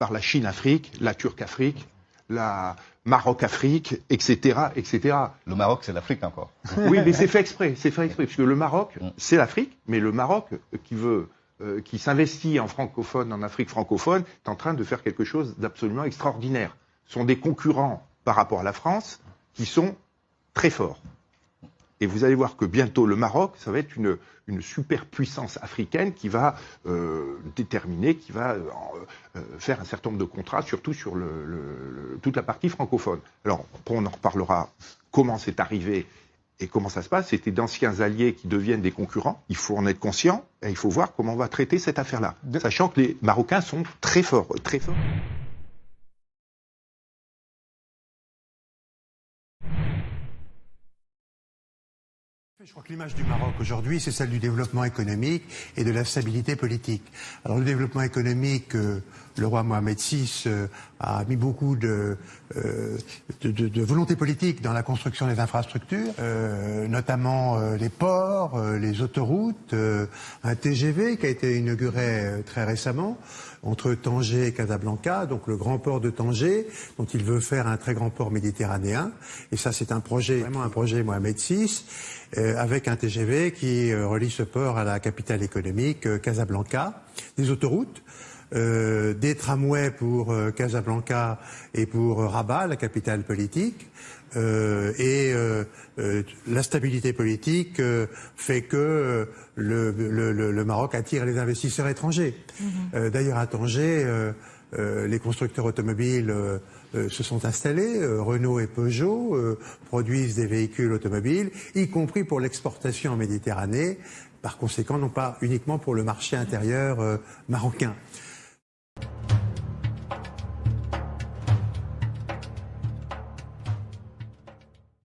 par la Chine-Afrique, la Turque-Afrique, la Maroc-Afrique, etc., etc. Le Maroc, c'est l'Afrique encore. Oui, mais c'est fait exprès, parce que le Maroc, c'est l'Afrique, mais le Maroc qui s'investit en francophone, en Afrique francophone, est en train de faire quelque chose d'absolument extraordinaire. Ce sont des concurrents par rapport à la France qui sont très forts. Et vous allez voir que bientôt le Maroc, ça va être une superpuissance africaine qui va déterminer, qui va faire un certain nombre de contrats, surtout sur toute la partie francophone. Alors, on en reparlera comment c'est arrivé et comment ça se passe. C'était d'anciens alliés qui deviennent des concurrents. Il faut en être conscient et il faut voir comment on va traiter cette affaire-là. Sachant que les Marocains sont très forts, très forts. Je crois que l'image du Maroc aujourd'hui, c'est celle du développement économique et de la stabilité politique. Alors le développement économique, le roi Mohamed VI a mis beaucoup de volonté politique dans la construction des infrastructures, notamment les ports, les autoroutes, un TGV qui a été inauguré très récemment entre Tanger et Casablanca, donc le grand port de Tanger, dont il veut faire un très grand port méditerranéen. Et ça, c'est un projet, vraiment un projet Mohamed VI, avec un TGV qui relie ce port à la capitale économique, Casablanca, des autoroutes, des tramways pour Casablanca et pour Rabat, la capitale politique, et la stabilité politique fait que le Maroc attire les investisseurs étrangers. D'ailleurs, à Tanger, les constructeurs automobiles se sont installés, Renault et Peugeot produisent des véhicules automobiles, y compris pour l'exportation en Méditerranée, par conséquent non pas uniquement pour le marché intérieur marocain.